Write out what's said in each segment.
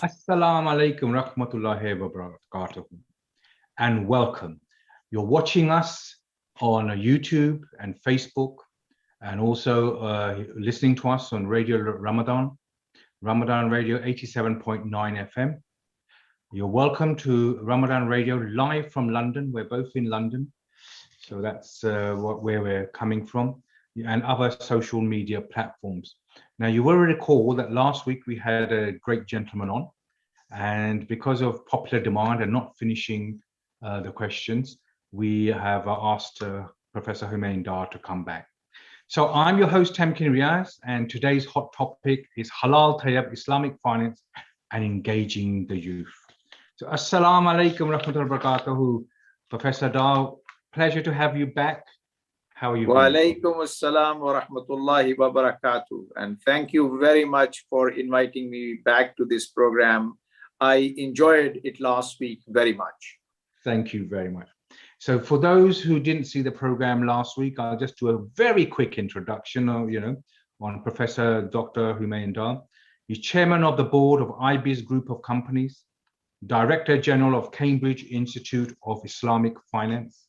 Assalamu alaikum rahmatullahi wa barakatuh and welcome. You're watching us on YouTube and Facebook and also listening to us on Radio Ramadan Radio 87.9 FM. You're welcome to Ramadan Radio live from London. We're both in London. So that's where we're coming from, and other social media platforms. Now, you will recall that last week we had a great gentleman on, and because of popular demand and not finishing the questions, we have asked Professor Humain Dar to come back. So I'm your host, Tamkin Riaz, and today's hot topic is Halal Tayyib, Islamic finance and engaging the youth. So Assalamu alaikum rahmatullahi wa barakatuh, Professor Dar. Pleasure to have you back. How are you? Wa alaikum assalam wa rahmatullahi wa barakatuh. And thank you very much for inviting me back to this program. I enjoyed it last week very much. Thank you very much. So for those who didn't see the program last week, I'll just do a very quick introduction on Professor Dr. Humain Dar. He's chairman of the board of IBIS Group of Companies, Director General of Cambridge Institute of Islamic Finance.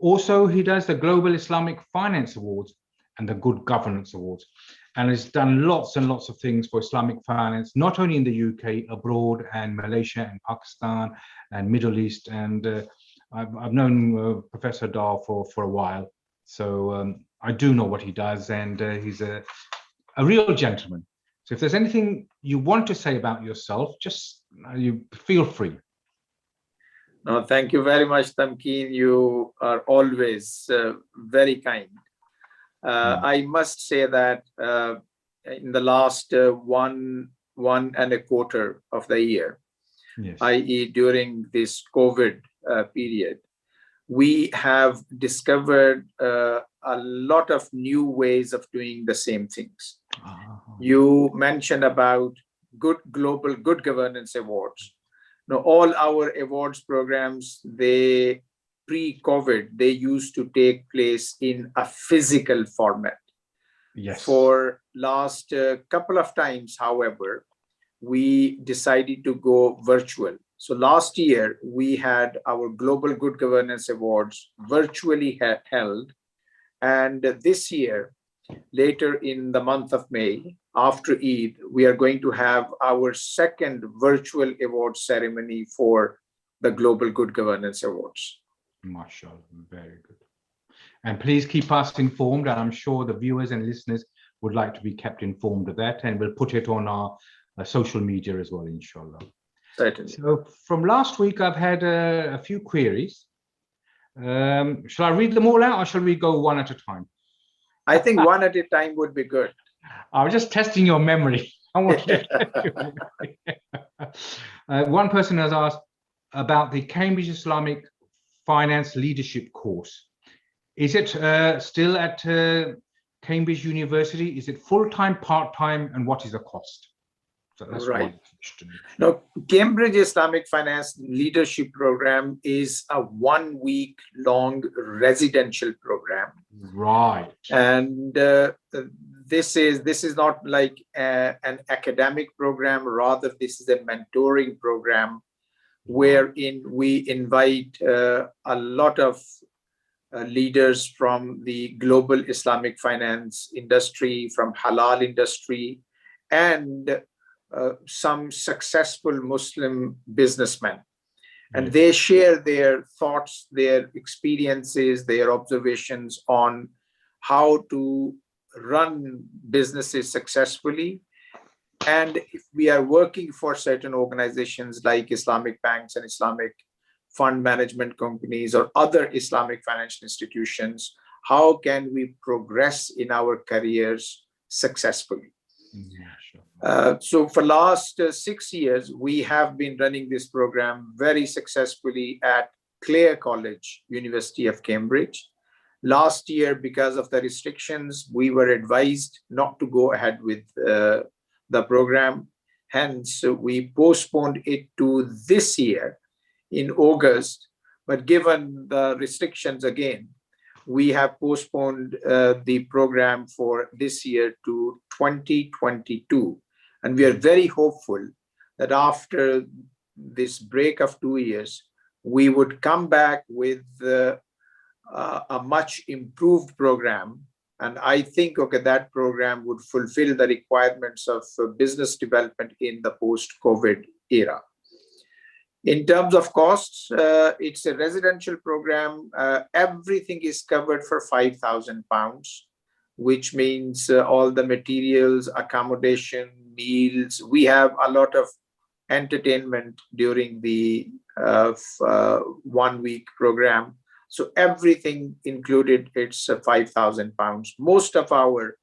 Also, he does the Global Islamic Finance Awards and the Good Governance Awards, and has done lots and lots of things for Islamic finance, not only in the UK, abroad, and Malaysia and Pakistan and Middle East. And I've known Professor Dar for a while, so I do know what he does, and he's a real gentleman. So if there's anything you want to say about yourself, just you feel free. No, thank you very much, Tamkin. You are always very kind. I must say that in the last one and a quarter of the year, yes, i.e. during this COVID period, we have discovered a lot of new ways of doing the same things. You mentioned about Global Good Governance Awards. Now, all our awards programs, pre-COVID, they used to take place in a physical format. Yes. For last couple of times, however, we decided to go virtual. So last year, we had our Global Good Governance Awards virtually held. And this year, later in the month of May, after Eid, we are going to have our second virtual award ceremony for the Global Good Governance Awards. MashaAllah, very good. And please keep us informed, and I'm sure the viewers and listeners would like to be kept informed of that, and we'll put it on our social media as well, inshallah. Certainly. So from last week, I've had a few queries. Shall I read them all out, or shall we go one at a time? I think one at a time would be good. I was just testing your memory. I wanted one person has asked about the Cambridge Islamic Finance Leadership course. Is it still at Cambridge University? Is it full-time, part-time, and what is the cost? So that's right. Now, Cambridge Islamic Finance Leadership Program is a 1 week long residential program. Right. And this is not like an academic program. Rather, this is a mentoring program wherein we invite a lot of leaders from the global Islamic finance industry, from halal industry, and some successful Muslim businessmen. And they share their thoughts, their experiences, their observations on how to run businesses successfully. And if we are working for certain organizations like Islamic banks and Islamic fund management companies or other Islamic financial institutions, how can we progress in our careers successfully? So for last 6 years, we have been running this program very successfully at Clare College, University of Cambridge. Last year, because of the restrictions, we were advised not to go ahead with the program. Hence, we postponed it to this year in August. But given the restrictions again, we have postponed the program for this year to 2022. And we are very hopeful that after this break of 2 years, we would come back with a much improved program. And I think, okay, that program would fulfill the requirements of business development in the post-COVID era. In terms of costs, it's a residential program. Everything is covered for £5,000, which means all the materials, accommodation, meals. We have a lot of entertainment during the 1 week program. So everything included, it's £5,000. Most of our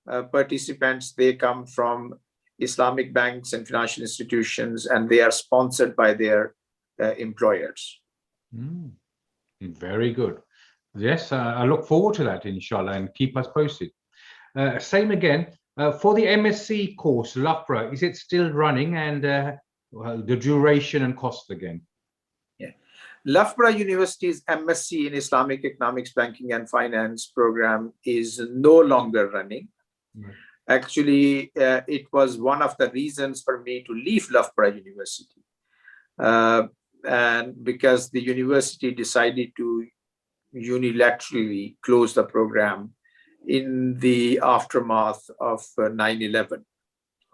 participants, they come from Islamic banks and financial institutions, and they are sponsored by their employers. Very good. Yes, I look forward to that, inshallah, and keep us posted. Same again, for the MSc course, LAFRA, is it still running, and the duration and cost again? Yeah, Loughborough University's MSc in Islamic Economics, Banking and Finance program is no longer running. Actually, it was one of the reasons for me to leave Loughborough University. And because the university decided to unilaterally close the program in the aftermath of 9/11.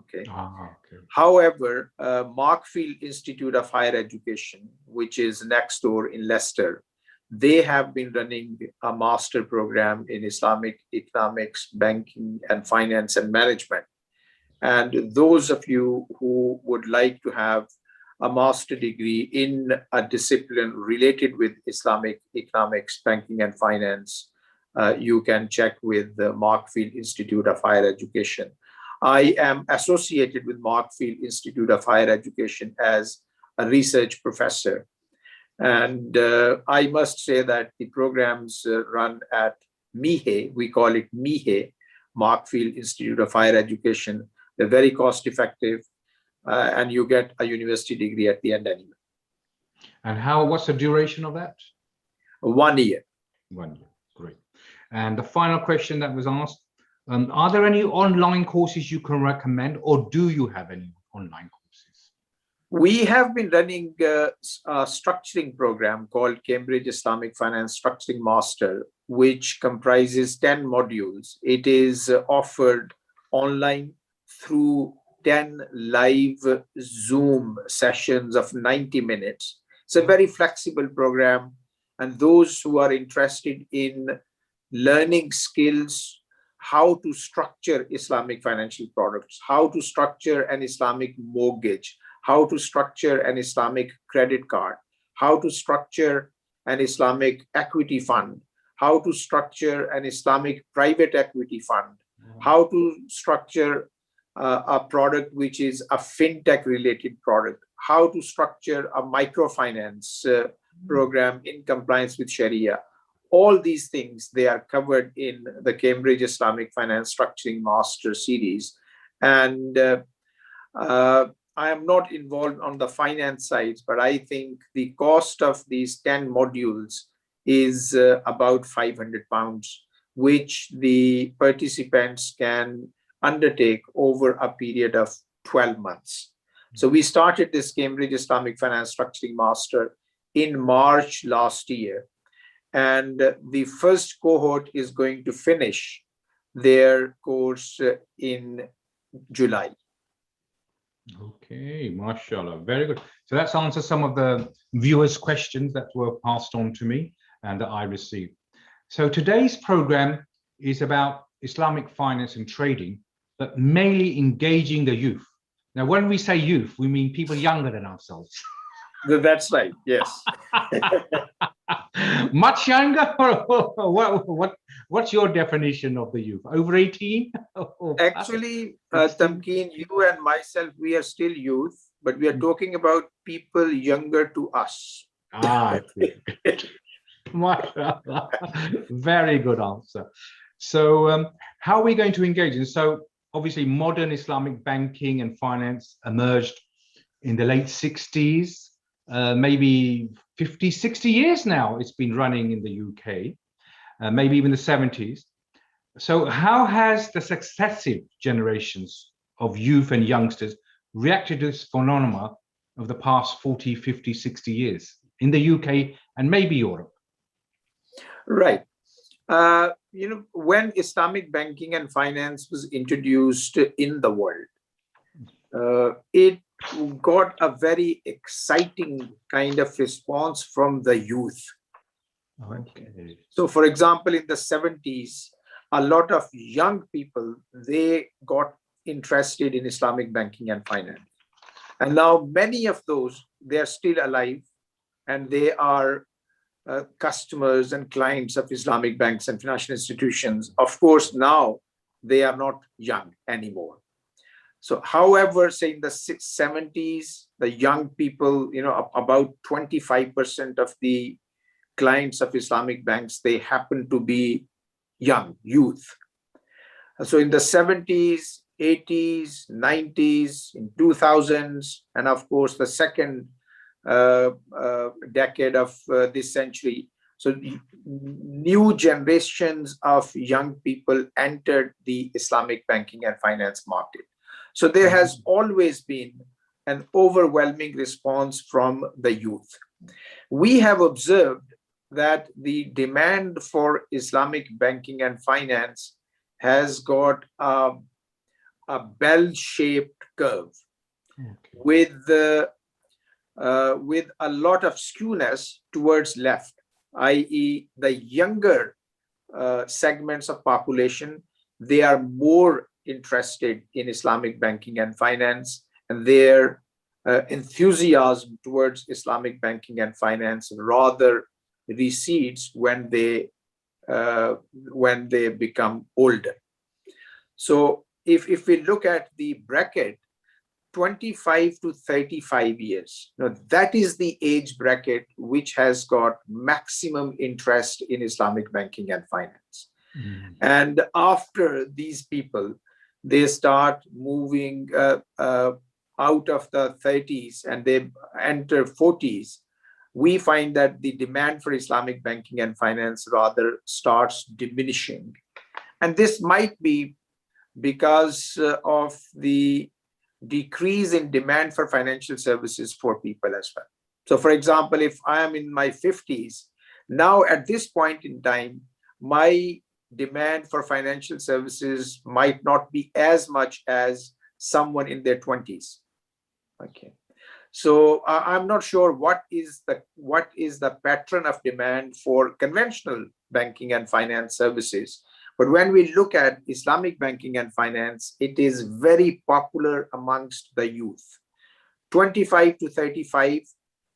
Okay. However, Markfield Institute of Higher Education, which is next door in Leicester, they have been running a master program in Islamic economics, banking and finance and management. And those of you who would like to have a master degree in a discipline related with Islamic economics, banking and finance, you can check with the Markfield Institute of Higher Education. I am associated with Markfield Institute of Higher Education as a research professor. And I must say that the programs run at MIHE, we call it MIHE, Markfield Institute of Higher Education. They're very cost effective, and you get a university degree at the end anyway. And what's the duration of that? 1 year. 1 year, great. And the final question that was asked, are there any online courses you can recommend, or do you have any online courses? We have been running a structuring program called Cambridge Islamic Finance Structuring Master, which comprises 10 modules. It is offered online through 10 live Zoom sessions of 90 minutes. It's a very flexible program. And those who are interested in learning skills, how to structure Islamic financial products, how to structure an Islamic mortgage, how to structure an Islamic credit card, how to structure an Islamic equity fund, how to structure an Islamic private equity fund, how to structure a product which is a fintech related product, how to structure a microfinance program in compliance with Sharia. All these things, they are covered in the Cambridge Islamic Finance Structuring Master Series. And I am not involved on the finance side, but I think the cost of these 10 modules is about £500, which the participants can undertake over a period of 12 months. So we started this Cambridge Islamic Finance Structuring Master in March last year. And the first cohort is going to finish their course in July. Okay, mashallah, very good. So that's answered some of the viewers' questions that were passed on to me and that I received. So today's program is about Islamic finance and trading, but mainly engaging the youth. Now, when we say youth, we mean people younger than ourselves. That's right, yes. Much younger? What's your definition of the youth? Over 18? Actually, Tamkin, you and myself, we are still youth, but we are talking about people younger to us. Very good answer. So how are we going to engage? And so obviously modern Islamic banking and finance emerged in the late 60s. Maybe 50, 60 years now it's been running in the UK, maybe even the 70s. So how has the successive generations of youth and youngsters reacted to this phenomena of the past 40, 50, 60 years in the UK and maybe Europe? Right. When Islamic banking and finance was introduced in the world, it got a very exciting kind of response from the youth. Okay. So, for example, in the 70s, a lot of young people, they got interested in Islamic banking and finance. And now many of those, they are still alive and they are customers and clients of Islamic banks and financial institutions. Of course, now they are not young anymore. So, however, say in the 70s, the young people, about 25% of the clients of Islamic banks, they happen to be young, youth. So in the 70s, 80s, 90s, in 2000s, and of course the second decade of this century, so new generations of young people entered the Islamic banking and finance market. So there has always been an overwhelming response from the youth. We have observed that the demand for Islamic banking and finance has got a bell-shaped curve, with a lot of skewness towards left, i.e. the younger segments of population, they are more interested in Islamic banking and finance, and their enthusiasm towards Islamic banking and finance rather recedes when they become older. So if we look at the bracket, 25 to 35 years, that is the age bracket which has got maximum interest in Islamic banking and finance. And after these people, they start moving out of the 30s and they enter 40s, we find that the demand for Islamic banking and finance rather starts diminishing. And this might be because of the decrease in demand for financial services for people as well. So for example, if I am in my 50s, now at this point in time, my demand for financial services might not be as much as someone in their 20s. Okay. So I'm not sure what is the pattern of demand for conventional banking and finance services. But when we look at Islamic banking and finance, it is very popular amongst the youth. 25 to 35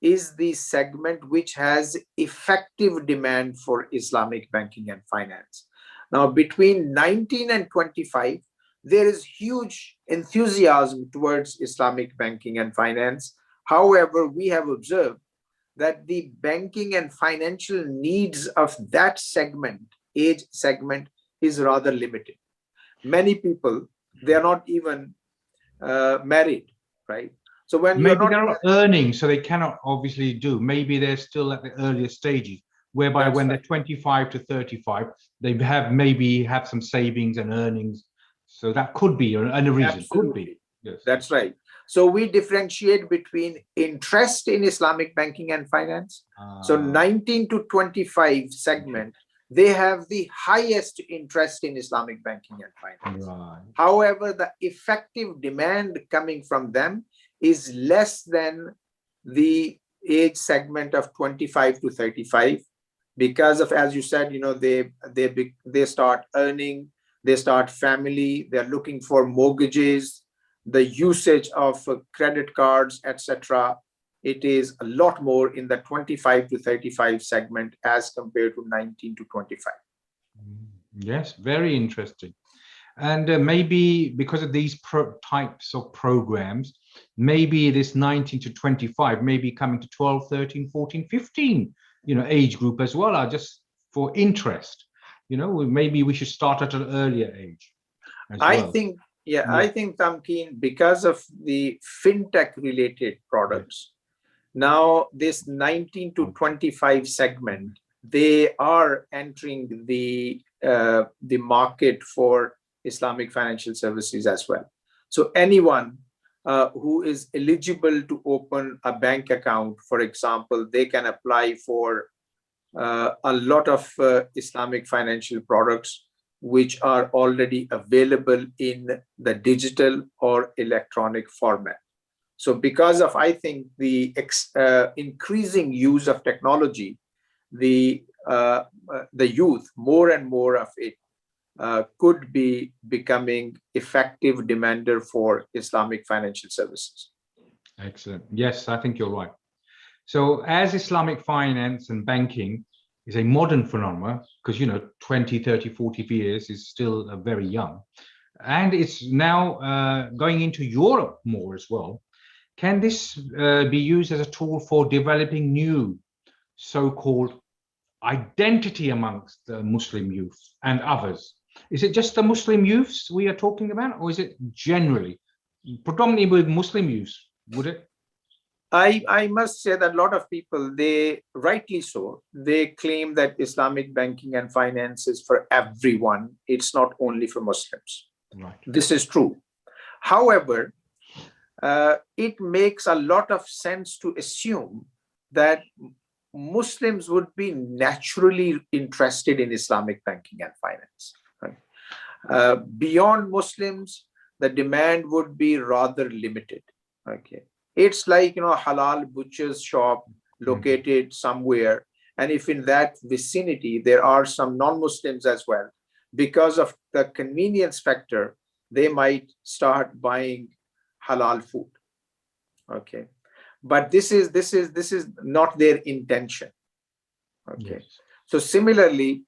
is the segment which has effective demand for Islamic banking and finance. Now, between 19 and 25, there is huge enthusiasm towards Islamic banking and finance. However, we have observed that the banking and financial needs of that segment, age segment, is rather limited. Many people, they are not even married, right? So when maybe they're not earning, so they cannot obviously do. Maybe they're still at the earlier stages, whereby when they're 25 to 35, they have some savings and earnings. So that could be a reason. Absolutely. Could be. Yes. That's right. So we differentiate between interest in Islamic banking and finance. So 19 to 25 segment, they have the highest interest in Islamic banking and finance. Right. However, the effective demand coming from them is less than the age segment of 25 to 35 because of, as you said, they start earning, they start family, they're looking for mortgages, the usage of credit cards, etc. It is a lot more in the 25 to 35 segment as compared to 19 to 25. Yes, very interesting. And maybe because of these types of programs, maybe this 19 to 25, maybe coming to 12, 13, 14, 15, age group as well, just for interest. Maybe we should start at an earlier age as well. I think, Tamkin, because of the fintech related products, now this 19 to 25 segment, they are entering the market for Islamic financial services as well. So anyone who is eligible to open a bank account. For example, they can apply for a lot of Islamic financial products which are already available in the digital or electronic format. So because of, I think, the increasing use of technology, the youth, more and more of it could be becoming effective demander for Islamic financial services. Excellent. Yes, I think you're right. So as Islamic finance and banking is a modern phenomenon, because, 20, 30, 40 years is still very young, and it's now going into Europe more as well, can this be used as a tool for developing new so-called identity amongst the Muslim youth and others? Is it just the Muslim youths we are talking about, or is it generally, predominantly with Muslim youths, would it? I must say that a lot of people, they rightly so, they claim that Islamic banking and finance is for everyone. It's not only for Muslims. Right. This is true. However, it makes a lot of sense to assume that Muslims would be naturally interested in Islamic banking and finance. Right? Beyond Muslims, the demand would be rather limited. Okay. It's like, a halal butcher's shop located somewhere. And if in that vicinity, there are some non-Muslims as well, because of the convenience factor, they might start buying halal food. Okay. But this is not their intention. Okay. Yes. So similarly,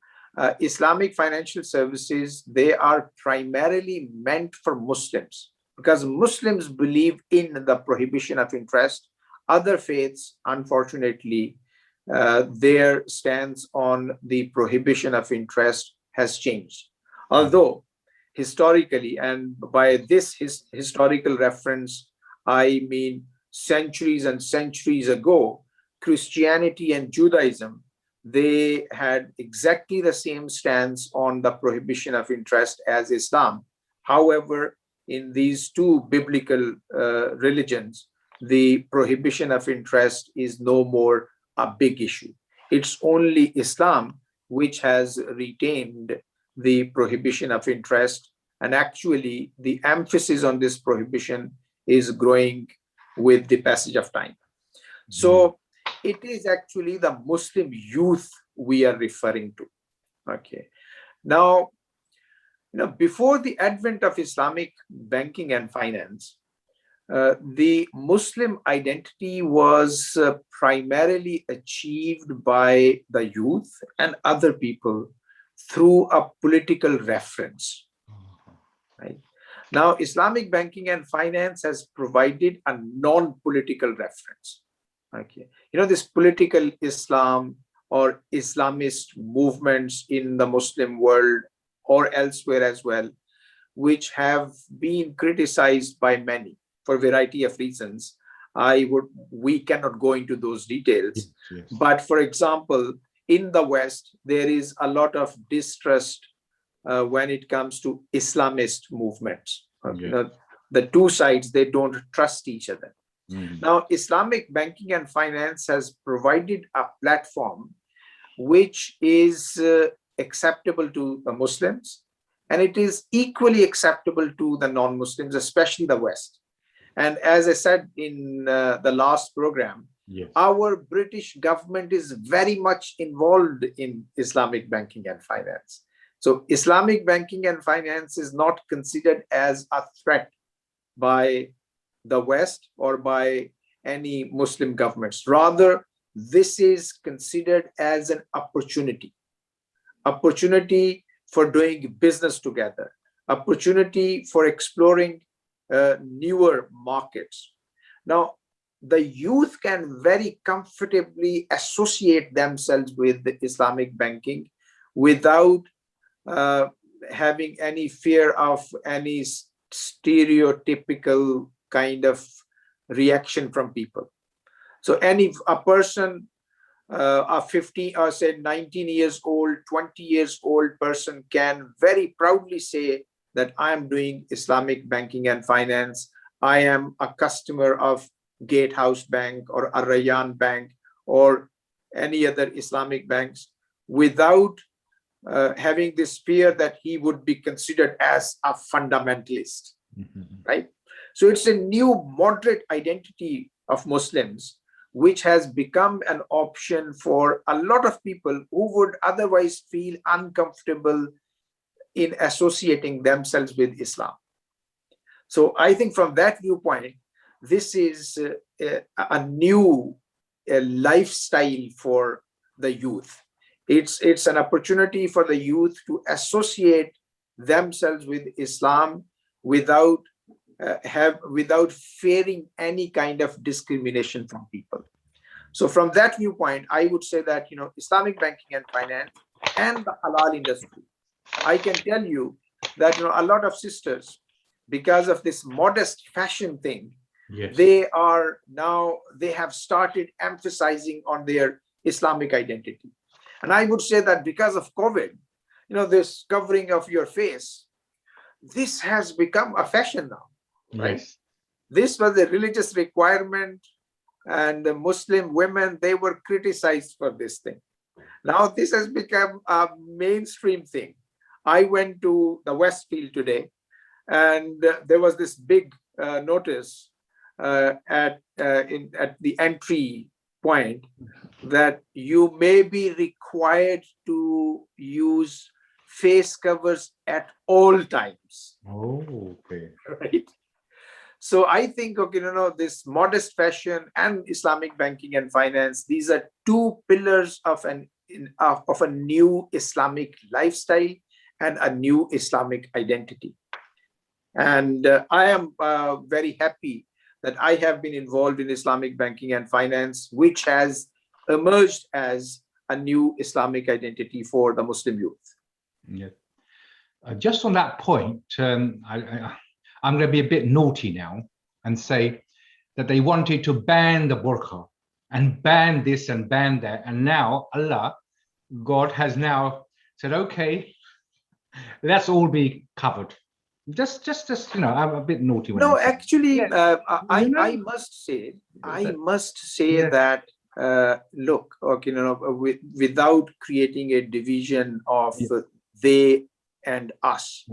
Islamic financial services, they are primarily meant for Muslims, because Muslims believe in the prohibition of interest. Other faiths, unfortunately, their stance on the prohibition of interest has changed. Although historically, and by this historical reference, I mean centuries and centuries ago, Christianity and Judaism, they had exactly the same stance on the prohibition of interest as Islam. However, in these two biblical religions, the prohibition of interest is no more a big issue. It's only Islam which has retained the prohibition of interest, and actually the emphasis on this prohibition is growing with the passage of time. So it is actually the Muslim youth we are referring to. Okay. Now, before the advent of Islamic banking and finance, the Muslim identity was primarily achieved by the youth and other people through a political reference. Right? Now, Islamic banking and finance has provided a non-political reference. Okay. This political Islam or Islamist movements in the Muslim world or elsewhere as well, which have been criticized by many for a variety of reasons. We cannot go into those details. Yes. But for example, in the West, there is a lot of distrust when it comes to Islamist movements. Yes. The two sides, they don't trust each other. Now, Islamic banking and finance has provided a platform which is acceptable to the Muslims, and it is equally acceptable to the non-Muslims, especially the West. And as I said in the last program, yes, our British government is very much involved in Islamic banking and finance. So Islamic banking and finance is not considered as a threat by the West or by any Muslim governments. Rather, this is considered as an opportunity for doing business together, opportunity for exploring newer markets. Now, the youth can very comfortably associate themselves with the Islamic banking without having any fear of any stereotypical kind of reaction from people. So a person, a 15 or say 19 years old, 20 years old person can very proudly say that I am doing Islamic banking and finance. I am a customer of Gatehouse Bank or Arrayan Bank or any other Islamic banks, without having this fear that he would be considered as a fundamentalist, right? So it's a new moderate identity of Muslims, which has become an option for a lot of people who would otherwise feel uncomfortable in associating themselves with Islam. So I think from that viewpoint, this is a new lifestyle for the youth. It's an opportunity for the youth to associate themselves with Islam without without fearing any kind of discrimination from people. So from that viewpoint, I would say that Islamic banking and finance and the halal industry, I can tell you that a lot of sisters, because of this modest fashion thing, Yes. they have started emphasizing on their Islamic identity. And I would say that because of COVID, this covering of your face, this has become a fashion now, right? Yes. This was a religious requirement, and the Muslim women, they were criticized for this thing. Now this has become a mainstream thing. I went to the Westfield today, and there was this big notice at the entry point that you may be required to use face covers at all times. Oh, okay. Right. So I think, this modest fashion and Islamic banking and finance, these are two pillars of a new Islamic lifestyle and a new Islamic identity. And I am very happy that I have been involved in Islamic banking and finance, which has emerged as a new Islamic identity for the Muslim youth. Yeah. Just on that point, I'm going to be a bit naughty now and say that they wanted to ban the burqa and ban this and ban that. And now God has now said, okay, let's all be covered. Just I'm a bit naughty. When No, actually, I must say that, look, without creating a division of they and us.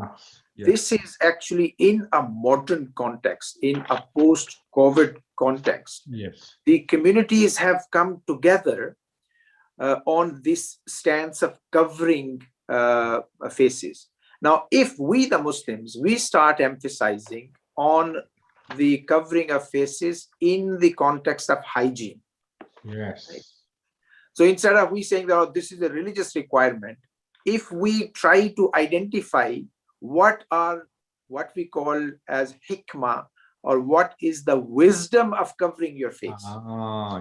Yes. This is actually in a modern context, in a post-COVID context. Yes. The communities have come together on this stance of covering faces. Now, if we, the Muslims, we start emphasizing on the covering of faces in the context of hygiene. Yes. Right? So instead of we saying that this is a religious requirement, if we try to identify what we call as hikmah, or what is the wisdom of covering your face.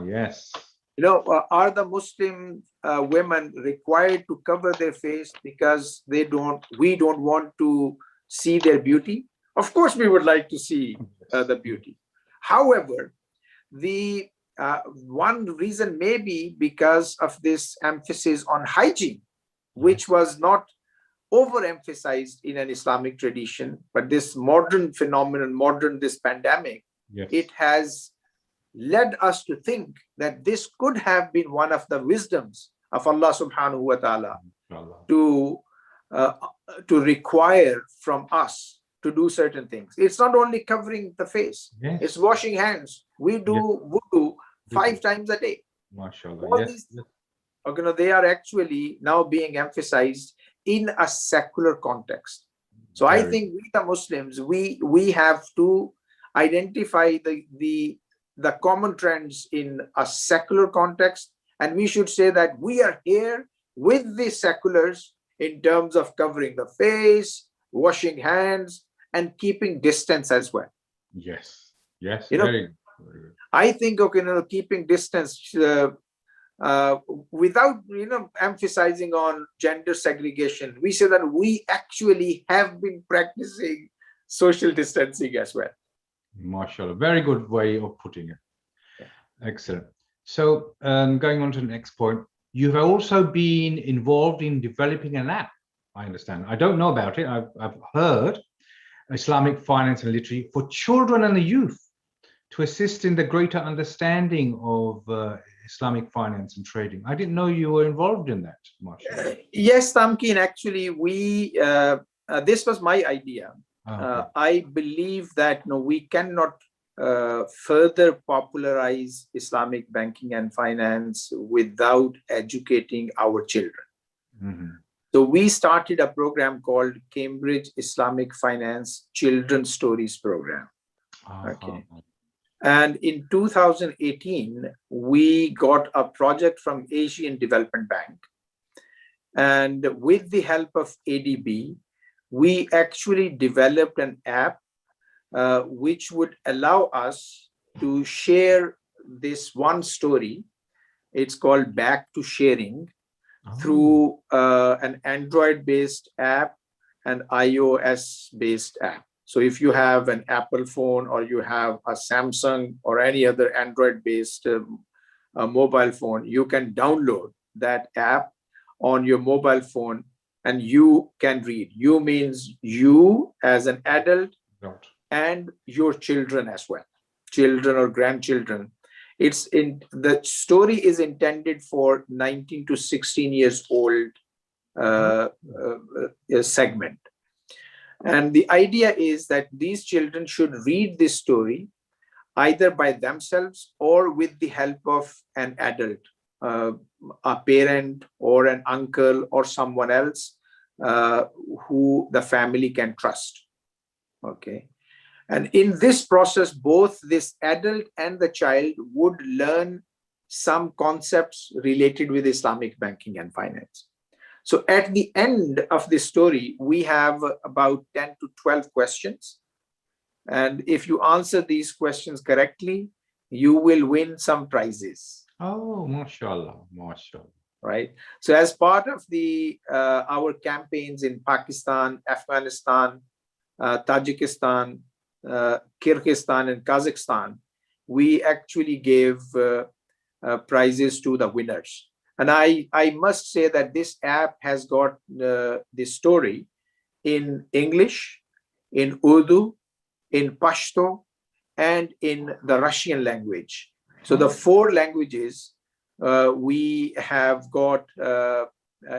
Yes. Are the Muslim women required to cover their face because we don't want to see their beauty? Of course, we would like to see the beauty. However, the one reason may be because of this emphasis on hygiene, which was not overemphasized in an Islamic tradition, but this modern phenomenon, this pandemic, it has led us to think that this could have been one of the wisdoms of Allah subhanahu wa ta'ala to require from us to do certain things. It's not only covering the face, it's washing hands. We do wudu 5 times a day. MashaAllah. All these, they are actually now being emphasized in a secular context. So I think we, the Muslims, we have to identify the common trends in a secular context, and we should say that we are here with the seculars in terms of covering the face, washing hands, and keeping distance as well. Yes. Very good. I think keeping distance without emphasizing on gender segregation, we say that we actually have been practicing social distancing as well. MashaAllah, very good way of putting it. Excellent. So going on to the next point, you've also been involved in developing an app, I understand. I don't know about it, I've heard, Islamic finance and literacy for children and the youth to assist in the greater understanding of Islamic finance and trading. I didn't know you were involved in that, mashallah. Yes, Tamkin, actually, this was my idea. Okay. I believe that we cannot further popularize Islamic banking and finance without educating our children. Mm-hmm. So we started a program called Cambridge Islamic Finance Children's Stories Program. Okay. And in 2018, we got a project from Asian Development Bank. And with the help of ADB, we actually developed an app which would allow us to share this one story. It's called Back to Sharing through an Android-based app and iOS-based app. So if you have an Apple phone or you have a Samsung or any other Android-based mobile phone, you can download that app on your mobile phone and you can read. You means you as an adult and your children as well, children or grandchildren. The story is intended for 19 to 16 years old segment. And the idea is that these children should read this story either by themselves or with the help of an adult, a parent or an uncle or someone else who the family can trust. Okay. And in this process, both this adult and the child would learn some concepts related with Islamic banking and finance. So at the end of this story, we have about 10 to 12 questions. And if you answer these questions correctly, you will win some prizes. Oh, mashallah, mashallah. Right. So as part of our campaigns in Pakistan, Afghanistan, Tajikistan, Kyrgyzstan, and Kazakhstan, we actually gave prizes to the winners. And I must say that this app has got this story in English, in Urdu, in Pashto, and in the Russian language. So the 4 languages we have got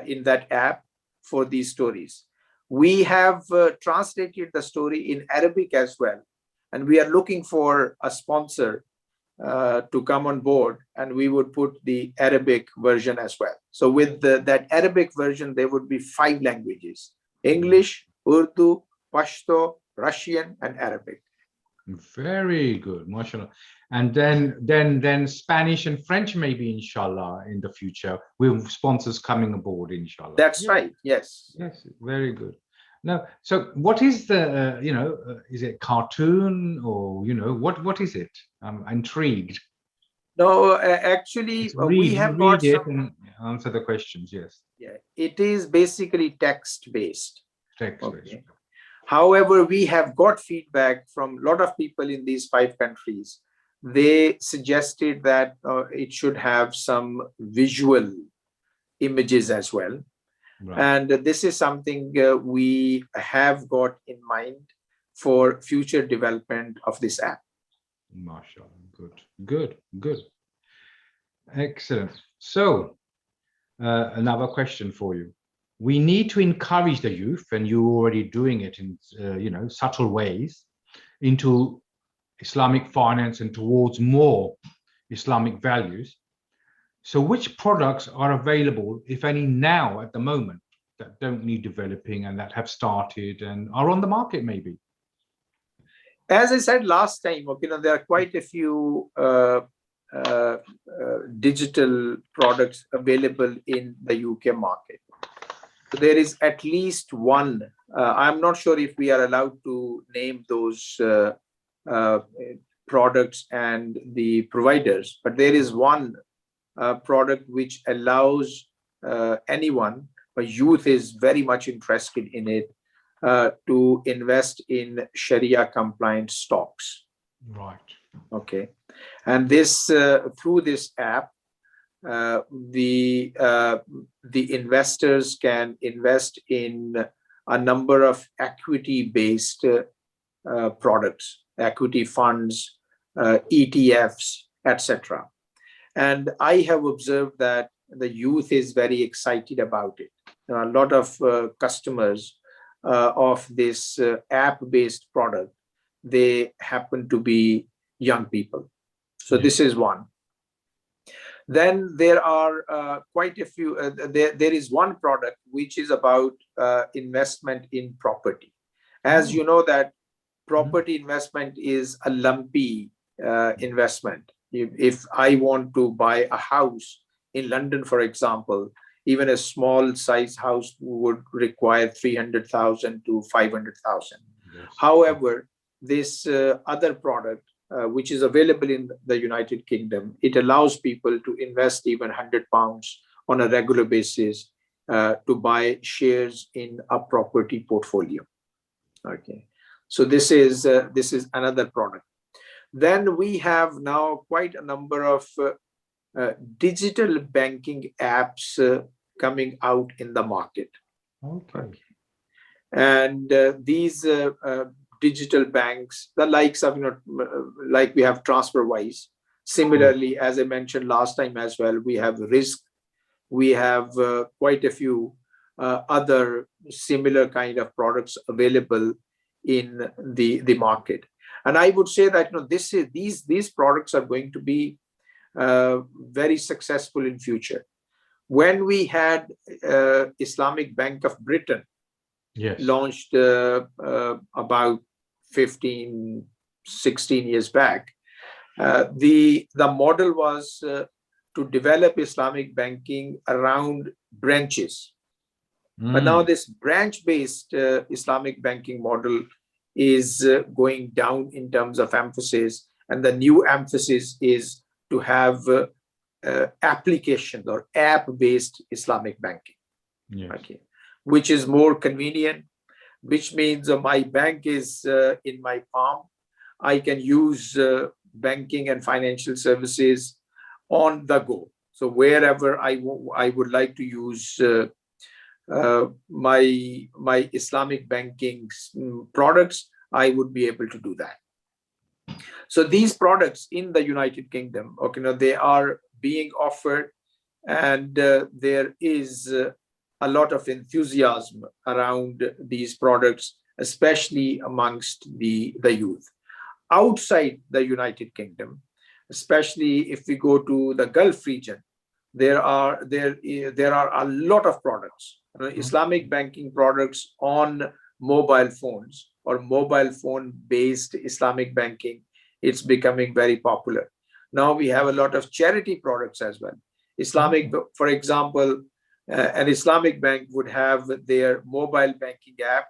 in that app for these stories. We have translated the story in Arabic as well. And we are looking for a sponsor to come on board, and we would put the Arabic version as well. So with that Arabic version, there would be 5 languages: English, Urdu, Pashto, Russian, and Arabic. Very good, mashallah. And then Spanish and French maybe, inshallah, in the future, with sponsors coming aboard, inshallah. That's right, yes. Yes, very good. Now, so what is the, is it cartoon or, what is it? I'm intrigued. No, actually, we have got it and answer the questions, yes. Yeah, it is basically text-based. Text-based. Okay. However, we have got feedback from a lot of people in these 5 countries. They suggested that it should have some visual images as well. Right. And this is something we have got in mind for future development of this app. MashaAllah, good. Excellent. So, another question for you. We need to encourage the youth, and you're already doing it in, subtle ways, into Islamic finance and towards more Islamic values. So which products are available, if any, now at the moment that don't need developing and that have started and are on the market maybe? As I said last time, there are quite a few digital products available in the UK market. So there is at least one. I'm not sure if we are allowed to name those products and the providers, but there is one product which allows anyone, a youth is very much interested in it, to invest in Sharia compliant stocks. Right. Okay. And this through this app, the investors can invest in a number of equity-based products, equity funds, ETFs, etc. And I have observed that the youth is very excited about it. A lot of customers of this app-based product, they happen to be young people. So this is one. Then there are quite a few, there is one product which is about investment in property. As you know that property investment is a lumpy investment. If I want to buy a house in London, for example, even a small size house would require 300,000 to 500,000. Yes. However, this other product, which is available in the United Kingdom, it allows people to invest even £100 on a regular basis to buy shares in a property portfolio. Okay, so this is another product. Then we have now quite a number of digital banking apps coming out in the market. Okay. And these digital banks, the likes of, like we have TransferWise. Similarly, as I mentioned last time as well, we have Risk. We have quite a few other similar kind of products available in the market. And I would say that these products are going to be very successful in future. When we had Islamic Bank of Britain launched about 15, 16 years back, the model was to develop Islamic banking around branches. But now this branch-based Islamic banking model is going down in terms of emphasis, and the new emphasis is to have applications or app-based Islamic banking, okay, which is more convenient, which means my bank is in my palm. I can use banking and financial services on the go. So wherever I would like to use my Islamic banking products, I would be able to do that. So these products in the United Kingdom, okay, they are being offered, and there is a lot of enthusiasm around these products, especially amongst the youth. Outside the United Kingdom, especially if we go to the Gulf region, there are a lot of products, Islamic banking products on mobile phones or mobile phone based Islamic banking. It's becoming very popular. Now we have a lot of charity products as well. Islamic, for example, an Islamic bank would have their mobile banking app,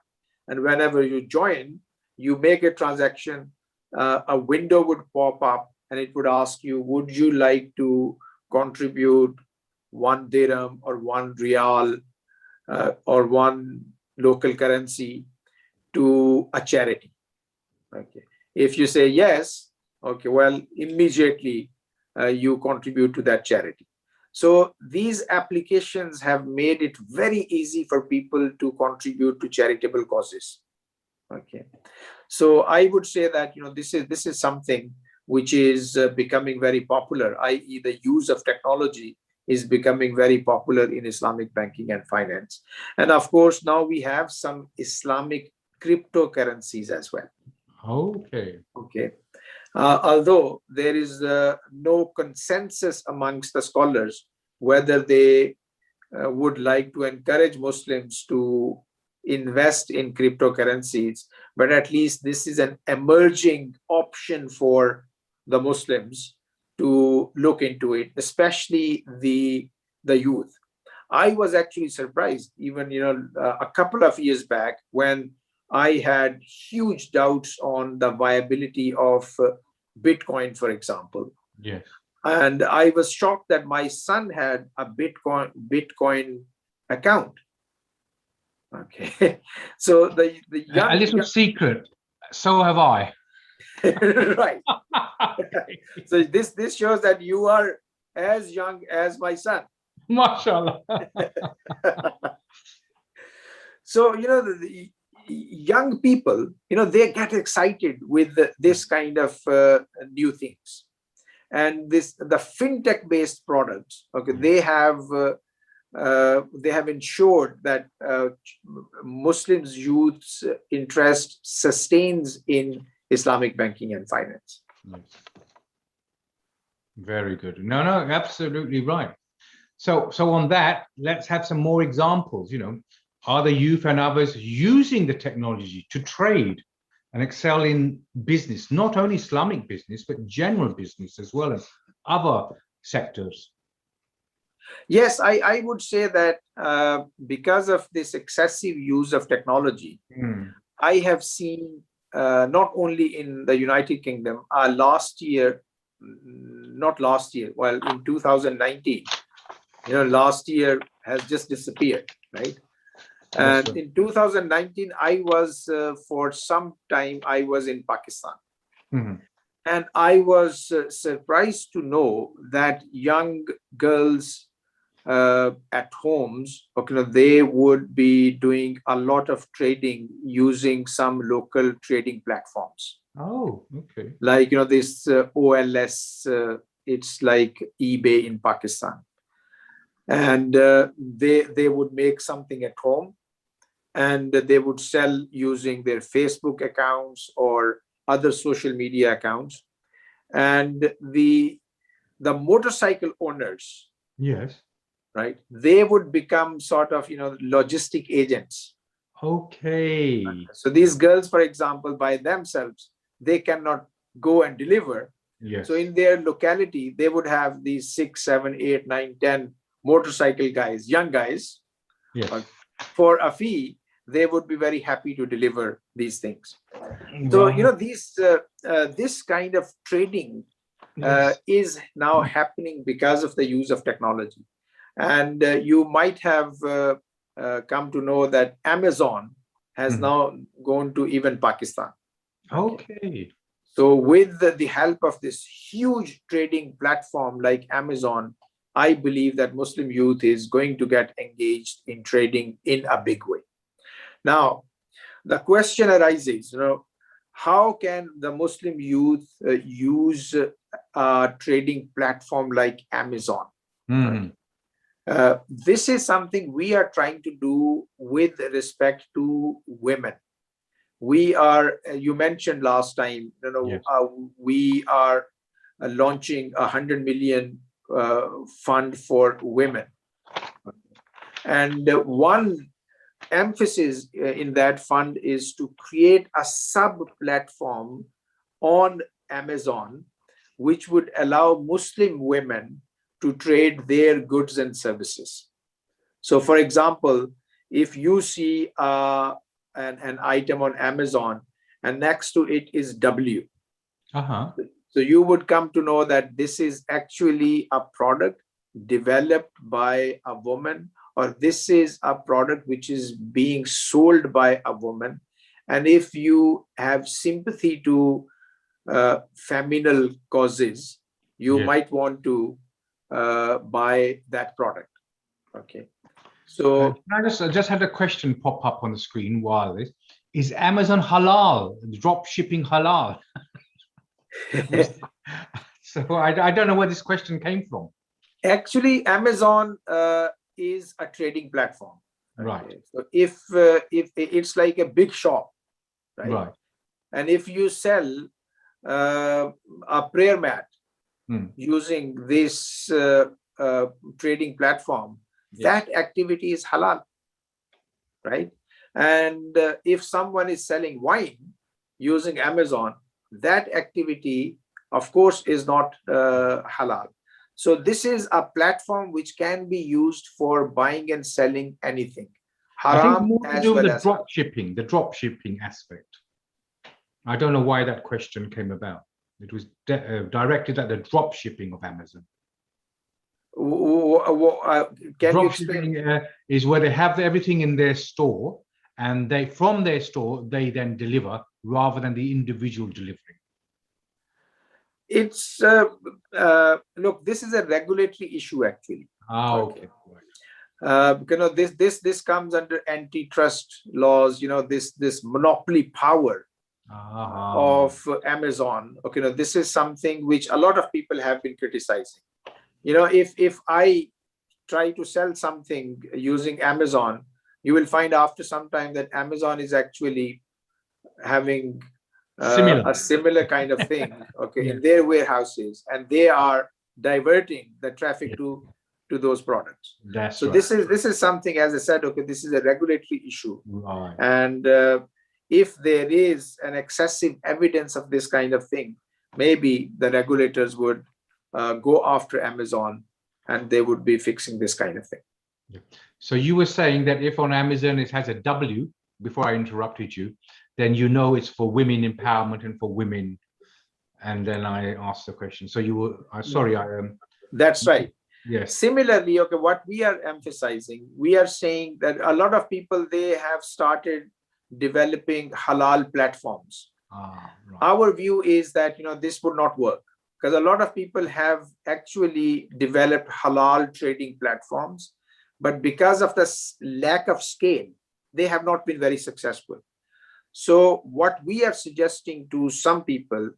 and whenever you join, you make a transaction, a window would pop up and it would ask you, would you like to contribute 1 dirham or 1 riyal or 1 local currency to a charity? Okay. If you say yes, okay, well, immediately you contribute to that charity. So these applications have made it very easy for people to contribute to charitable causes. Okay. So I would say that this is something which is becoming very popular, i.e. the use of technology is becoming very popular in Islamic banking and finance. And of course, now we have some Islamic cryptocurrencies as well. Okay. Okay. Although there is no consensus amongst the scholars whether they would like to encourage Muslims to invest in cryptocurrencies, but at least this is an emerging option for the Muslims to look into it, especially the youth. I was actually surprised, even a couple of years back, when I had huge doubts on the viability of Bitcoin, for example. Yes. And I was shocked that my son had a Bitcoin account. Okay. So the young, a little secret, so have I. Right. So this shows that you are as young as my son. MashaAllah. So young people, they get excited with this kind of new things. And the fintech based products, okay, they have ensured that Muslims youth's interest sustains in Islamic banking and finance. Yes. Very good. No, absolutely right. So on that, let's have some more examples. Are the youth and others using the technology to trade and excel in business, not only Islamic business, but general business as well as other sectors? Yes, I would say that because of this excessive use of technology, I have seen not only in the United Kingdom, last year, not last year, well, in 2019, last year has just disappeared, right? And in 2019, I was, for some time, I was in Pakistan. And I was surprised to know that young girls at homes, okay, they would be doing a lot of trading using some local trading platforms. Oh, okay. Like, this OLS, it's like eBay in Pakistan. And they would make something at home and they would sell using their Facebook accounts or other social media accounts. And the motorcycle owners, yes, right, they would become sort of logistic agents. Okay. So these girls, for example, by themselves, they cannot go and deliver. Yes. So in their locality, they would have these 6, 7, 8, 9, 10 motorcycle guys, young guys. Yes. For a fee, they would be very happy to deliver these things. Wow. So this kind of trading is now happening because of the use of technology. And you might have come to know that Amazon has now gone to even Pakistan. Okay. So with the help of this huge trading platform like Amazon, I believe that Muslim youth is going to get engaged in trading in a big way. Now, the question arises, how can the Muslim youth use a trading platform like Amazon? This is something we are trying to do with respect to women. We are, you mentioned last time, we are launching 100 million fund for women. And one emphasis in that fund is to create a sub-platform on Amazon, which would allow Muslim women to trade their goods and services. So, for example, if you see an item on Amazon and next to it is W, so you would come to know that this is actually a product developed by a woman, or this is a product which is being sold by a woman. And if you have sympathy to feminine causes, you might want to buy that product. Okay. So I just had a question pop up on the screen while this. Is Amazon halal? Drop shipping halal? So I don't know where this question came from. Actually, Amazon is a trading platform. Right. So if it's like a big shop, right? And if you sell a prayer mat using this trading platform, that activity is halal, right? And if someone is selling wine using Amazon, that activity, of course, is not halal. So this is a platform which can be used for buying and selling anything. Haram, I think more to do with the drop shipping aspect. I don't know why that question came about. It was directed at the drop shipping of Amazon. Drop shipping is where they have everything in their store, and from their store they then deliver rather than the individual delivery. It's look, this is a regulatory issue actually. Okay. This comes under antitrust laws. This monopoly power of Amazon. Okay, this is something which a lot of people have been criticizing. If I try to sell something using Amazon, you will find after some time that Amazon is actually having a similar kind of thing, okay, in their warehouses, and they are diverting the traffic to those products. So this is something, as I said, okay, this is a regulatory issue, and if there is an excessive evidence of this kind of thing, maybe the regulators would go after Amazon, and they would be fixing this kind of thing. So you were saying that if on Amazon it has a W, before I interrupted you, then it's for women empowerment and for women. And then I asked the question. So you were, sorry, That's right. Yes. Similarly, okay, what we are emphasizing, we are saying that a lot of people, they have started developing halal platforms. Right. Our view is that, this would not work, because a lot of people have actually developed halal trading platforms, but because of the lack of scale, they have not been very successful. So what we are suggesting to some people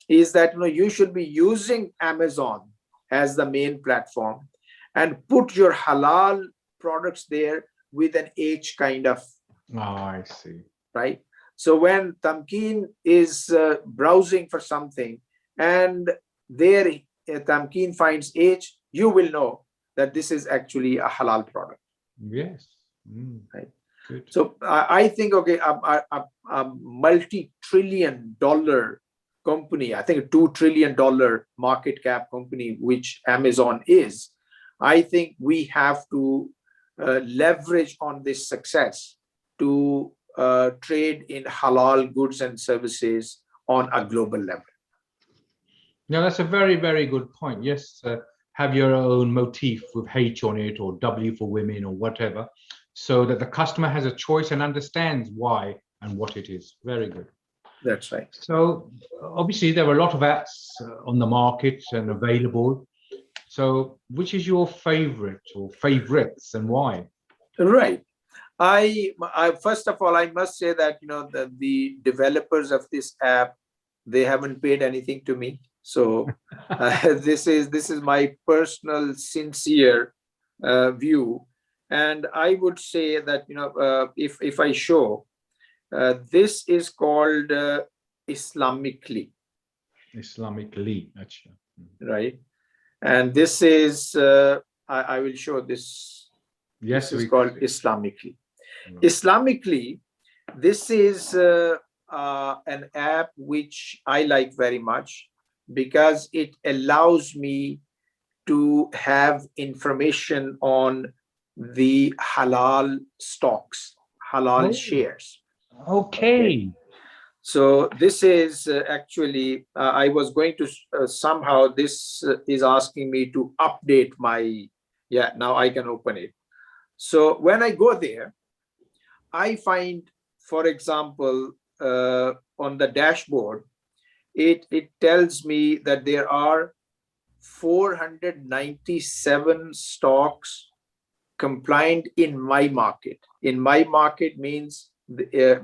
is that, you should be using Amazon as the main platform and put your halal products there with an H kind of. Oh, I see. Right. So when Tamkin is browsing for something and there Tamkin finds H, you will know that this is actually a halal product. Yes. Right. Good. So I think, okay, a multi-trillion-dollar company, I think a $2 trillion market cap company, which Amazon is, I think we have to leverage on this success to trade in halal goods and services on a global level. Now, that's a very, very good point. Yes, have your own motif with H on it or W for women or whatever, so that the customer has a choice and understands why and what it is. Very good. That's right. So obviously there are a lot of apps on the market and available. So which is your favorite or favorites and why? Right. I first of all, I must say that, the developers of this app, they haven't paid anything to me. So this is my personal, sincere view. And I would say that, if I show, this is called Islamically. Islamically, actually. Right. And this is, I will show this. Yes, this is called Islamically. Right. Islamically, this is an app which I like very much, because it allows me to have information on the halal stocks, halal shares. Okay. So this is actually, I was going to somehow, this is asking me to update my, now I can open it. So when I go there, I find, for example, on the dashboard, it tells me that there are 497 stocks compliant in my market. In my market means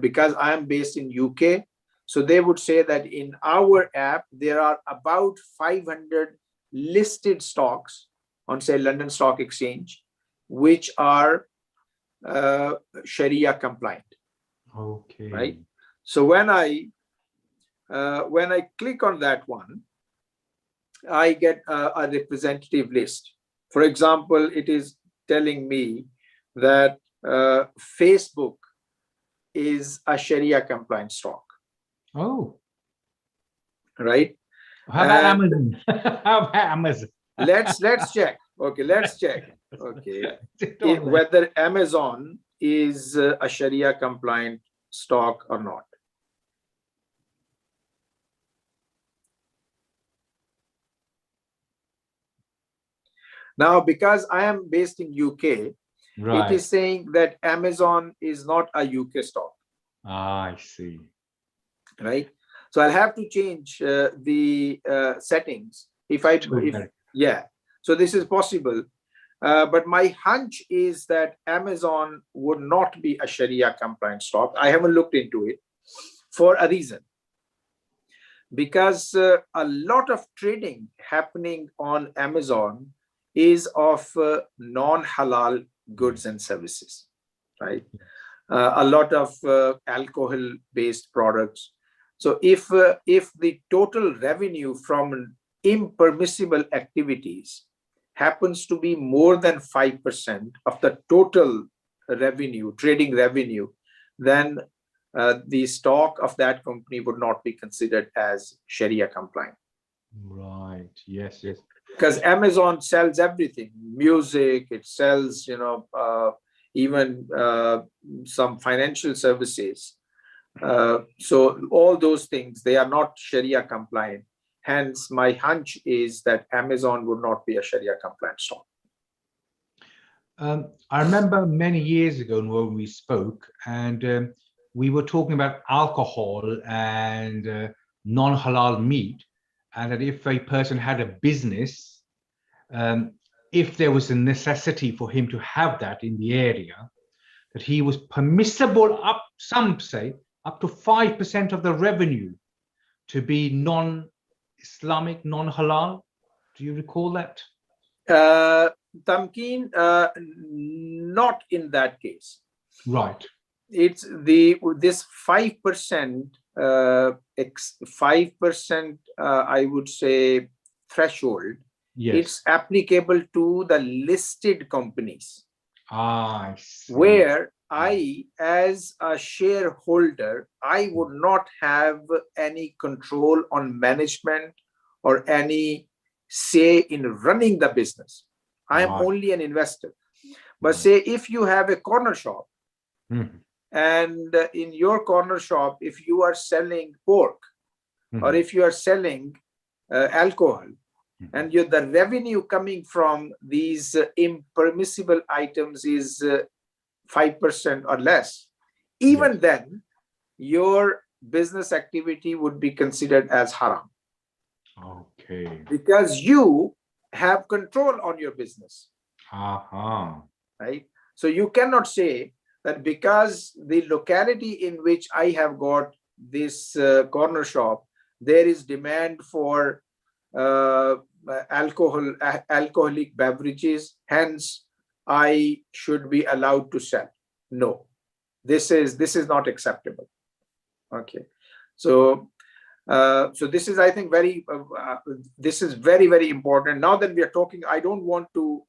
because I am based in UK, so they would say that in our app there are about 500 listed stocks on, say, London Stock Exchange, which are Sharia compliant. Okay. Right. So when I click on that one, I get a representative list. For example, it is telling me that Facebook is a Sharia compliant stock. Oh. Right. How about Amazon? How about Amazon? Let's check. Okay, let's check. Okay, whether Amazon is a Sharia compliant stock or not. Now, because I am based in UK, right, it is saying that Amazon is not a UK stock. I see. Right. So I'll have to change the settings. So this is possible. But my hunch is that Amazon would not be a Sharia compliant stock. I haven't looked into it for a reason. Because a lot of trading happening on Amazon is of non-halal goods and services, right? A lot of alcohol-based products. So if the total revenue from impermissible activities happens to be more than 5% of the total revenue, trading revenue, then the stock of that company would not be considered as Sharia compliant. Right. Yes. Yes. Because Amazon sells everything, music, it sells, even some financial services. So all those things, they are not Sharia compliant. Hence, my hunch is that Amazon would not be a Sharia compliant stock. I remember many years ago when we spoke, and we were talking about alcohol and non-halal meat, and that if a person had a business, if there was a necessity for him to have that in the area, that he was permissible up, some say, up to 5% of the revenue to be non-Islamic, non-halal. Do you recall that? Tamkin, not in that case. Right. It's this 5%, 5%, I would say, threshold. Yes. It's applicable to the listed companies. I see. Where I, as a shareholder, I would not have any control on management or any say in running the business. I am only an investor. But say if you have a corner shop, and in your corner shop, if you are selling pork or if you are selling alcohol, and the revenue coming from these impermissible items is 5% or less, even then your business activity would be considered as haram. Okay. Because you have control on your business. Right? So you cannot say that because the locality in which I have got this corner shop, there is demand for alcoholic beverages, hence I should be allowed to sell. No, this is not acceptable. Okay, so this is, I think, this is very, very important. Now that we are talking, I don't want to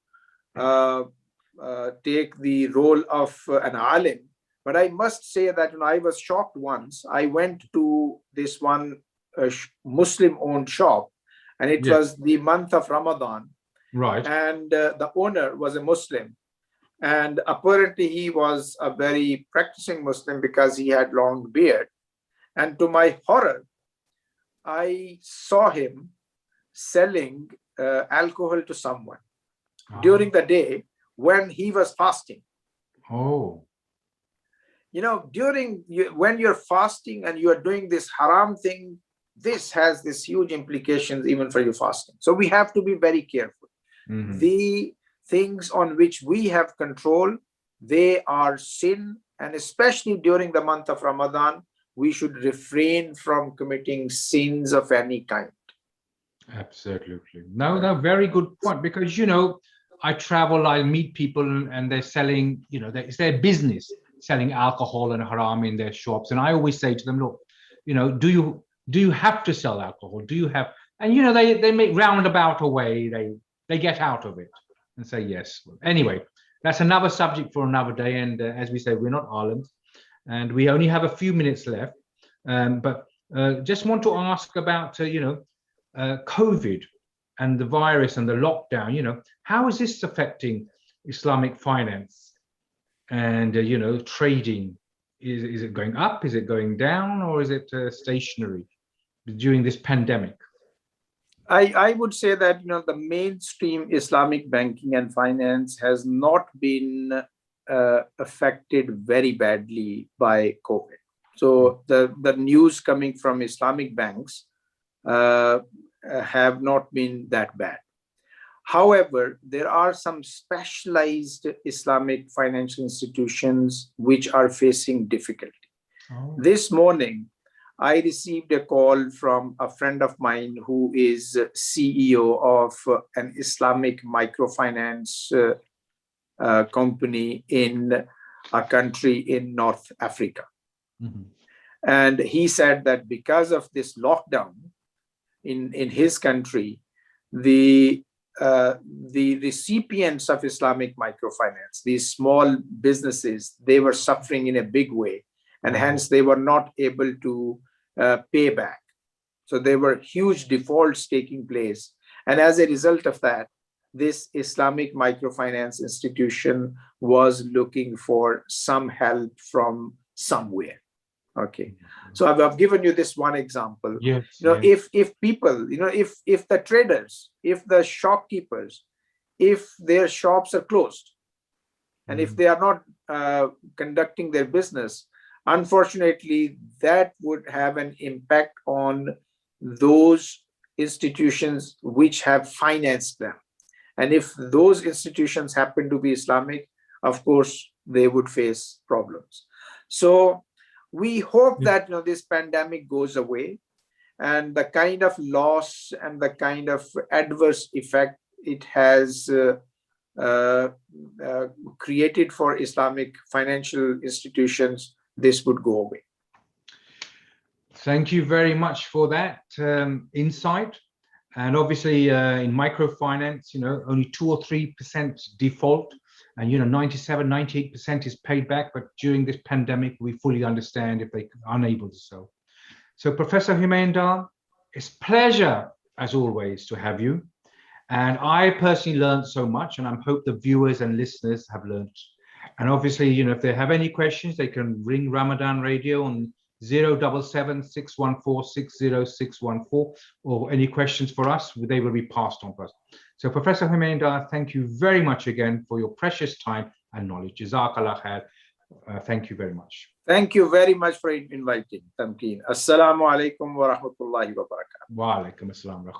take the role of an alim, but I must say that I was shocked once. I went to this one Muslim-owned shop, and it was the month of Ramadan. Right. And the owner was a Muslim, and apparently he was a very practicing Muslim because he had long beard. And to my horror, I saw him selling alcohol to someone during the day when he was fasting. Oh. When you're fasting and you are doing this haram thing, this has this huge implications even for your fasting. So we have to be very careful. The things on which we have control, they are sin, and especially during the month of Ramadan, we should refrain from committing sins of any kind. Absolutely. No, very good point, because I travel, I meet people, and they're selling, it's their business selling alcohol and haram in their shops, and I always say to them, look, do you have to sell alcohol? Do you have? And they make roundabout a way, they get out of it and say yes. Anyway, that's another subject for another day, and as we say, we're not Ireland, and we only have a few minutes left, but just want to ask about COVID and the virus and the lockdown. How is this affecting Islamic finance and trading? Is it going up? Is it going down? Or is it stationary during this pandemic? I would say that the mainstream Islamic banking and finance has not been affected very badly by COVID. So the news coming from Islamic banks have not been that bad. However, there are some specialized Islamic financial institutions which are facing difficulty. Oh. This morning, I received a call from a friend of mine who is CEO of an Islamic microfinance company in a country in North Africa. Mhm. And he said that because of this lockdown in his country, the recipients of Islamic microfinance, these small businesses, they were suffering in a big way, and hence they were not able to pay back. So there were huge defaults taking place. And as a result of that, this Islamic microfinance institution was looking for some help from somewhere. Okay, so I've given you this one example. Yes, if people, if the traders, if the shopkeepers, if their shops are closed, and if they are not conducting their business, unfortunately, that would have an impact on those institutions which have financed them. And if those institutions happen to be Islamic, of course, they would face problems. So we hope that this pandemic goes away, and the kind of loss and the kind of adverse effect it has created for Islamic financial institutions, this would go away. Thank you very much for that insight. And obviously, in microfinance, only 2 or 3% default, and 97, 98% is paid back. But during this pandemic, we fully understand if they're unable to sell. So, Professor Humaindar, it's a pleasure as always to have you. And I personally learned so much, and I hope the viewers and listeners have learned. And obviously, if they have any questions, they can ring Ramadan Radio on 077-614-60614, or any questions for us, they will be passed on to us. So Professor Humaindar, thank you very much again for your precious time and knowledge. Jazakallah khair. Thank you very much. Thank you very much for inviting, Tamkin. Assalamu alaikum wa rahmatullahi wa barakatuh. Wa alaikum assalam.